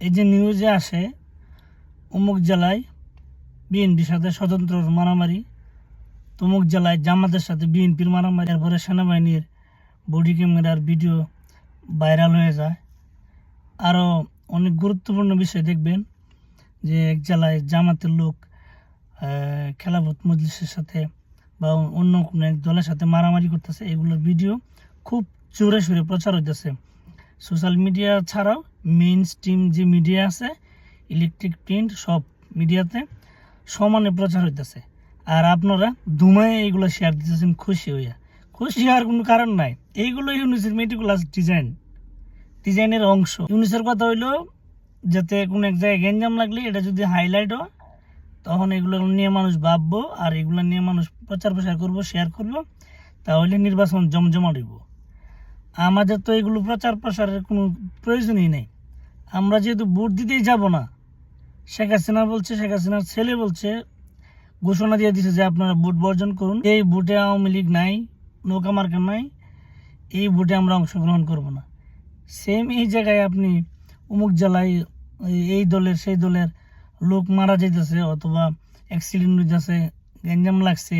এই যে নিউজে আসে অমুক জেলায় বিএনপির সাথে স্বতন্ত্র মারামারি, তমুক জেলায় জামাতের সাথে বিএনপির মারামারি, এরপরে সেনাবাহিনীর বডি ক্যামেরার ভিডিও ভাইরাল হয়ে যায়। আরও অনেক গুরুত্বপূর্ণ বিষয় দেখবেন যে এক জেলায় জামাতের লোক খেলাফত মজলিসের সাথে বা অন্য কোনো এক দলের সাথে মারামারি করতেছে। এগুলোর ভিডিও খুব জোরে সোরে প্রচার হইতেছে সোশ্যাল মিডিয়া ছাড়াও মেইন স্ট্রিম যে মিডিয়া আছে, ইলেকট্রিক প্রিন্ট সব মিডিয়াতে সমানে প্রচার হইতেছে। আর আপনারা ধুমায় এইগুলো শেয়ার দিতেছেন খুশি হইয়া। খুশি হওয়ার কোনো কারণ নাই, এইগুলো ইউনিসের মেটিকুলাস ডিজাইনের অংশ। ইউনিসের কথা হইলো যাতে কোনো এক জায়গায় গ্যাঞ্জাম লাগলে এটা যদি হাইলাইট হয় তখন এগুলো নিয়ে মানুষ ভাববো, আর এগুলো নিয়ে মানুষ প্রচার প্রসার করবো, শেয়ার করবো, তাহলে নির্বাচন জমজমাট হইব। আমাদের তো এগুলো প্রচার প্রসারের কোনো প্রয়োজনই নেই। আমরা যেহেতু ভোট দিতেই যাব না, শেখ হাসিনার ছেলে বলছে, ঘোষণা দিয়ে দিছে যে আপনারা ভোট বর্জন করুন, এই ভোটে আওয়ামী লীগ নাই, নৌকা মার্কা নাই, এই ভোটে আমরা অংশগ্রহণ করব না। সেম এই জায়গায় আপনি অমুক জেলায় এই দলের সেই দলের লোক মারা যাইতেছে অথবা অ্যাক্সিডেন্ট হইতেছে, গ্যাঞ্জাম লাগছে,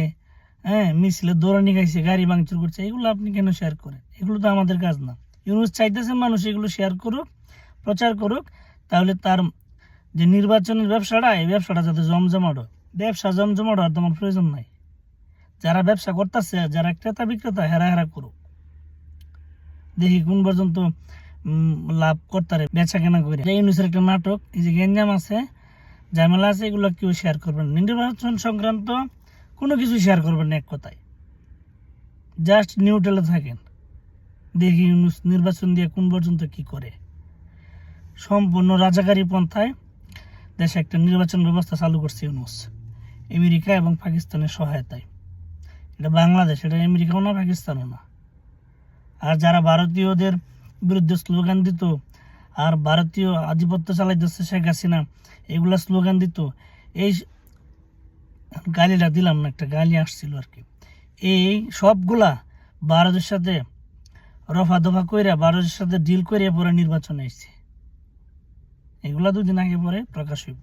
মিছিলে দৌড়ানি খাইছে, গাড়ি ভাঙচুর করছে, এগুলো আপনি কেন শেয়ার করেন? এগুলো তো আমাদের কাজ না। ইউনুস চাইতেছে মানুষ এগুলো শেয়ার করুক, প্রচার করুক, তাহলে তার যে নির্বাচনের ব্যবসাটা, এই ব্যবসাটা যাতে জমজমাট হয়। ব্যবসা জমজমাট হওয়ার তোমার প্রয়োজন নাই। যারা ব্যবসা করতেছে, যারা ক্রেতা বিক্রেতা, হেরা করুক, দেখি কোন পর্যন্ত লাভ করতারে বেচা কেনা করে। ইউনুসের একটা নাটক, এই যে গ্যাঞ্জাম আছে, ঝামেলা আছে, এগুলো কেউ শেয়ার করবেন না। নির্বাচন সংক্রান্ত কোনো কিছু শেয়ার করবেন না, এক কথায় জাস্ট নিউট্রালে থাকেন। দেখি ইউনুস নির্বাচন দিয়ে কোন পর্যন্ত কি করে। সম্পূর্ণ রাজাকারী পন্থায় দেশে একটা নির্বাচন ব্যবস্থা চালু করছে ইউনুস, আমেরিকা এবং পাকিস্তানের সহায়তায়। এটা বাংলাদেশ, এটা আমেরিকাও না, পাকিস্তানও না। আর যারা ভারতীয়দের বিরুদ্ধে স্লোগান দিত আর ভারতীয় আধিপত্য চালাইতেছে শেখ হাসিনা, এগুলা স্লোগান দিত, এই গালিটা দিলাম না, একটা গালি আসছিল আর কি, এই সবগুলা ভারতের সাথে রফা দফা কইরা, ভারতের সাথে ডিল করে পরে নির্বাচনে আসছে। এগুলা দুদিন আগে পরে প্রকাশ হইব।